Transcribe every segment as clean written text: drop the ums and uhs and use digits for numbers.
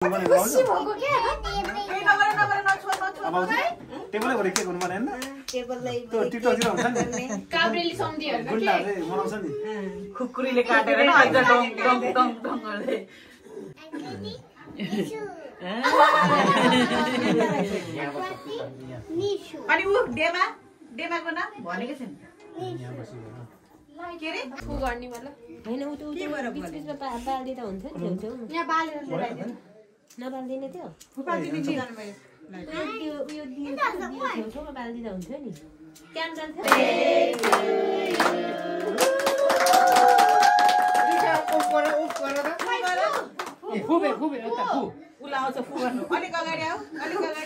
खुसी भएको के टेबलै भरे के गर्नु पर्दैन टेबललाई त्यो टिकटकतिर हुन्छ नि काब्रेली सम्धिहरु के गुन्डाले मनाउँछ नि खुकुरीले काटेर नि अझ डङ डङ डङ डङ गर्दै अनि उ डेमाको नाम भनेको छैन के रे फु गर्ने वाला हैन उ बिचबिचमा बाल्दिदा हुन्छ नि छेउछेउमा यहाँ बालेर ल्याइदिनु नबाल्दिने त्यो फुपाती दिदी जानु भयो यो छेउछेउमा बाल्दिदा हुन्छ नि क्यान जान्छ फुबे फुबे यता फु उला आउँछ फु गर्नु अलिक अगाडि आऊ अलिक अगाडि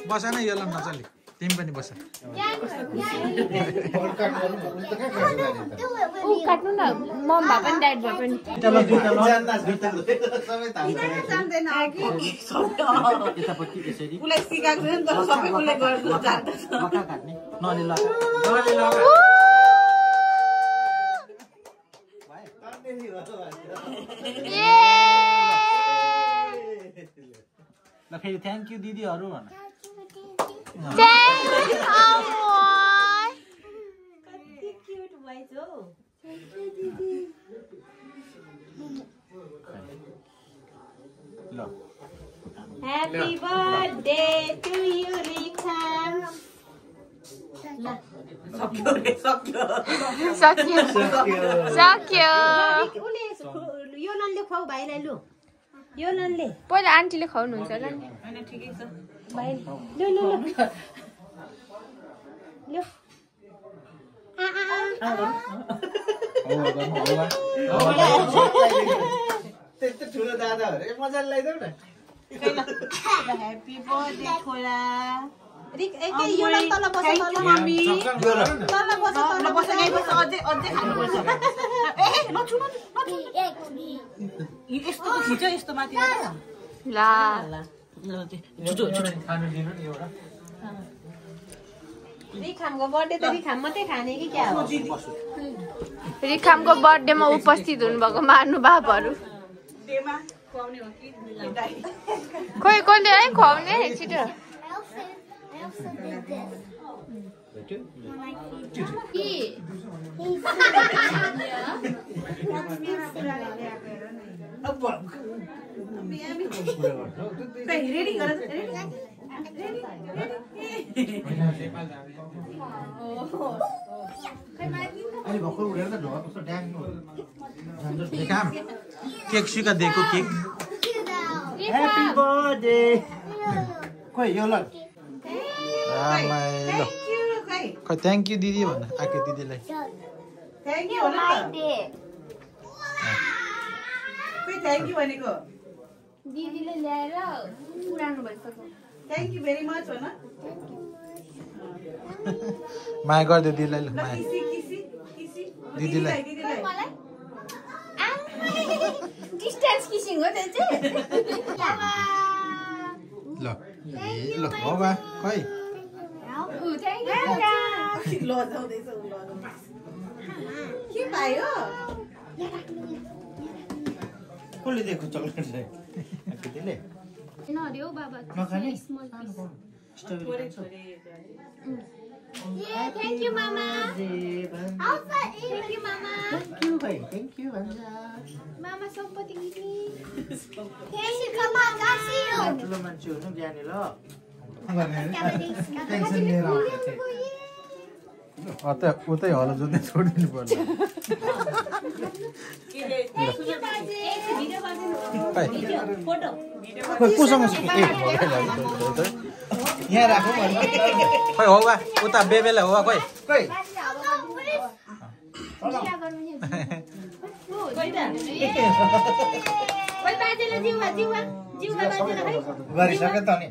बसा न यो ल नचली तिमी पनि बस उ काट्नु न मम भए पनि ड्याड भए पनि उसलाई सिकाएको छैन तर सबै उसले गर्नु जान्दछ ल फेरि थ्याङ्क यू दिदीहरू भन कति क्युट भइछ हौ ल ह्यापी बर्थडे टु यु रिखाम सक्यो रे सक्यो सक्यो उले यो ननले खुवाउ भाइलाई लु यो ननले पहिला आन्टीले खुवाउनुहुन्छ होला नि हैन ठिकै छ भाइ लु लु लु लु त्यस्तो ठुलो दादा हो रे मजाले ल्याइदेऊ न ह्यापी बर्थडे छोरा रिक एकै यो नन तल बस तल मम्मी तल बस ल बस गाई बस अझै खानु पर्छ ए नछु यस्तो त खिच्यो यस्तो माथि ला छुटो खानु दिनु नि एउटा रिखामको बर्थडे त रिखाम मात्रै खाने कि क्या हो रिखामको बर्थडेमा उपस्थित हुनुभएको महानुभावहरू डेमा खुवाउने हो कि दाइ खोइ कसले है खुवाउने छिटो रेडी गर अलि भर्खर उडेर त ढोका कस्तो ड्याङ काम केक सिका दिएको केक ह्यापी बर्थडे खोइ यो ल ल खै थ्याङ्क यू दिदी भन आके दिदीलाई थ्याङ्क यू भन खोइ थ्याङ्क यू भनेको दिदीले ल्याएर पुरानो भइसक्यो थ्याङ्क यू भेरी मच भन माया गरिदियो दिदीलाई ल ल माया किसी किसी किसी दिदीलाई मलाई डिस्टेन्स किसिङ हो त्यो चाहिँ ल ल हो बा खै लजाउँदैछ के पायो कसले दिएको चक्लेट चाहिँ दिदीले नअरे हौ बाबा नखाने स्मल पिस छोरे छोरे थ्याङ्क यू मामा थ्याङ्क यू मामा थ्याङ्क यू भन्छ मामा सम्पत्ति ठुलो मान्छे हुनु ज्ञानी ल टेन्सन लिएर उतै हलो जोड्ने छोडिदिनु पर्छ कोसँग यहाँ राखौँ खै हो बा उता बेबेलाई हो बा खै खोइ गरिसक्यो त नि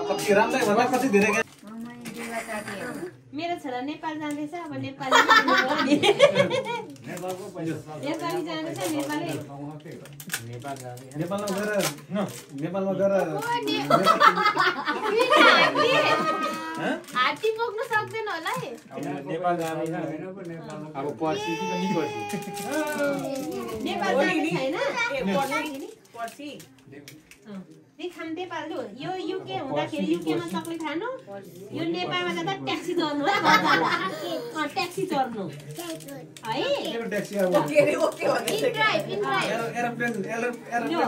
कति राम्रै भन्दा कति धेरै मेरो छोरा नेपाल जाँदैछ अब नेपाली जाँदैछ नेपालमा गएर हात्ती बोक्न सक्दैन होला है नेपाल जाँदैछ अब पर्सि कि पनि पर्सि नेपाल जाने छैन पर्सि देखाम नेपाल यो युके हुँदाखेरि युकेमा चक्लेट खानु यो नेपालमा जाँदा ट्याक्सी चढ्नु है ट्याक्सी चढ्नु है ट्याक्सी अब एरोप्लेन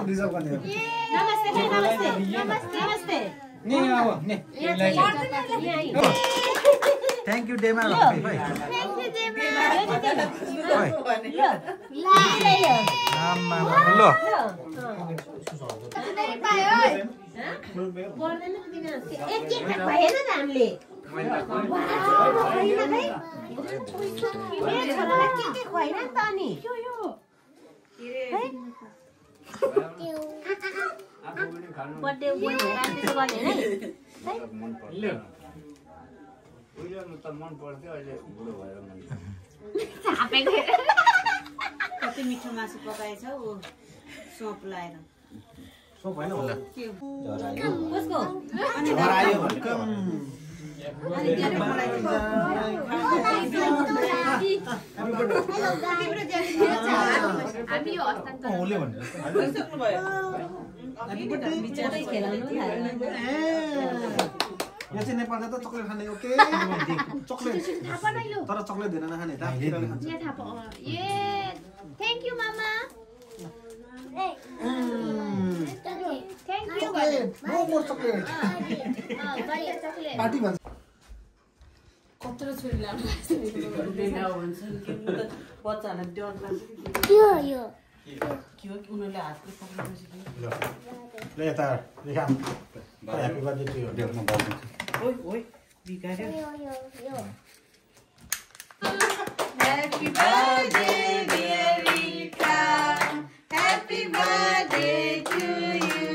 रिजर्भ गर्ने हो नमस्ते नमस्ते नि अब नि थ्यांक यू डेमा ल बर्थडे बोय भएर त्यसो गर्ने है मन पर्थ्यो अहिले बुढो भएर मन कति मिठो मासु पकाएछौ सोप लाएर सोप हैन होला कसको झरायो भनेको हामी यो हस्तान्तरण ओले भन्नु बिचारै खेलाउनु थाल्यो यहाँ चाहिँ नेपाल जाँदा चक्लेट खाने ओके चक्लेट तर चक्लेट धेरै नखाने यहाँ थाहा पाऊ ए थ्यांक यू मामा thank you more chocolate party भन्छ कत्रो छुरी लानु बच्चाहरूलाई डर लाग्छ यो के हो कि उनीहरूले हातले पक्रेपछि ल यता देखाम ह्यापी बर्थडे टु यु देख्न पाउँछ ओइ ओइ बिगार्यो Happy birthday dear Rika Happy birthday to you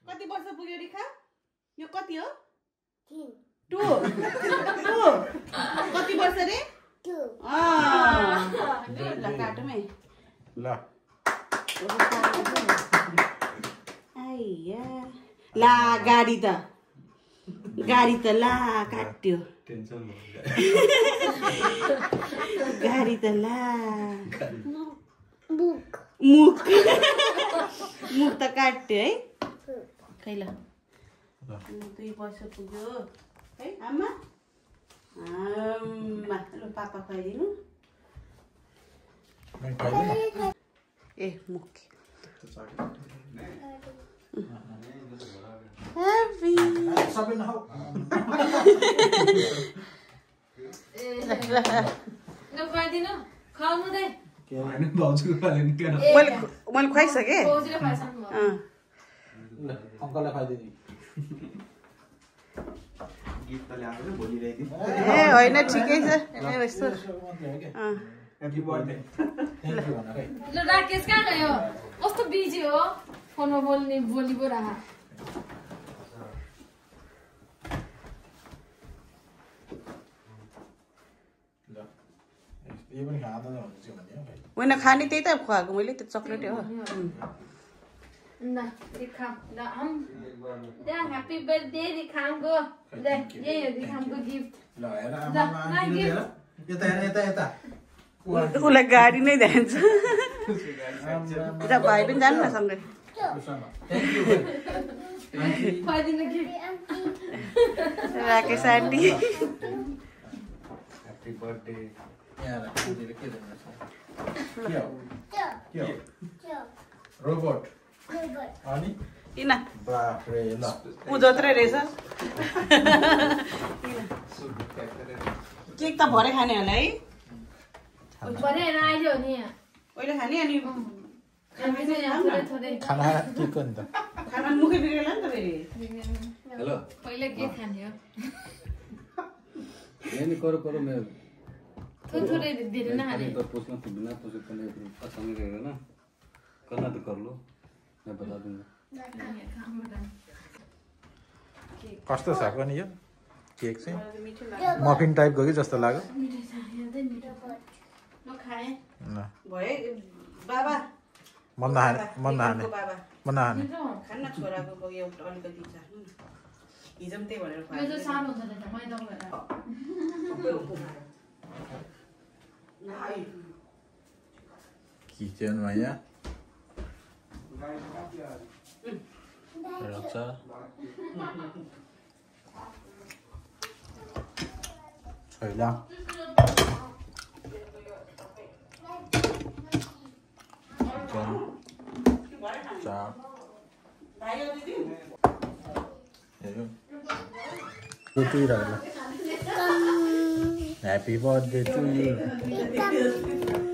कति वर्ष पुग्यो रिखा यो कति हो 2 कति वर्ष रे 2 ल काटौँ है ल आइया ला गाडी त ला काट्यो टेन्सन गाडी त ला मुख त काट्यो है खै ल 2 वर्ष पुग्यो है आमा ल पापा खुवाइदिनु ए मुख Happy. सबै नखाऊ नखाइदिनु खाउनु दे के हैन भाउजूको खाले नि केन मैले खुवाइसके बाउजीले खाइसक्नु भयो अंकललाई खाइदिनु गीत त ल्याएको छ भोलि ल्याइदिनु ए होइन ठिकै छ ए यस्तो ह्यापी बर्थडे थ्यांक यू भन है ल राकेश कहाँ गयो कस्तो बिजी हो फोनमा बोल्ने बोली पो रहा ल यो पनि खाँदा हुन्छ भन्ने हो भाइ होइन खाने त्यही त खुवाएको मैले त्यो चक्लेट हो ना रिखाम ना हम दे हैप्पी बर्थडे रिखाम को दे ये रिखाम को गिफ्ट ल हेर आमा हेर यता हेर यता यता उसलाई गाडी नै जान्छ भाइ पनि जानु न सँगै थ्यांक यू फाइदिनु gift Rakesh aunty happy birthday यहाँ दिदीले के दिनुहुन्छ के हो रोबोट अनि किन बाफ रे ल ऊ जत्रै रहेछ केक त भरे खाने होला है भरे आइयो नि अहिले खाने अनि खाने यहाँ थोरै खाना के को नि त खाना मुखै बिग्रेला नि त फेरि हेलो पहिले के खाने हो यानी करो मैं थोरै धेरै नखाने तो पूछना तो बिना पूछे तो नहीं पसंद रहेगा ना करना तो कर लो, मैं बता दूंगा। कस्तो छ पनि यो केक चाहिँ मफिन टाइपको कि जस्तो लाग्यो ल खाए ल भए बाबा मन नखाने बाबा मन नखाने खान्न छोराको एउटा अलिकति चाख्नु न हिजो पनि त्यही भनेर यो चाहिँ सानो हुन्छ नि मैदा भएर किचन भैया रक्षा छैला चा Happy birthday to you.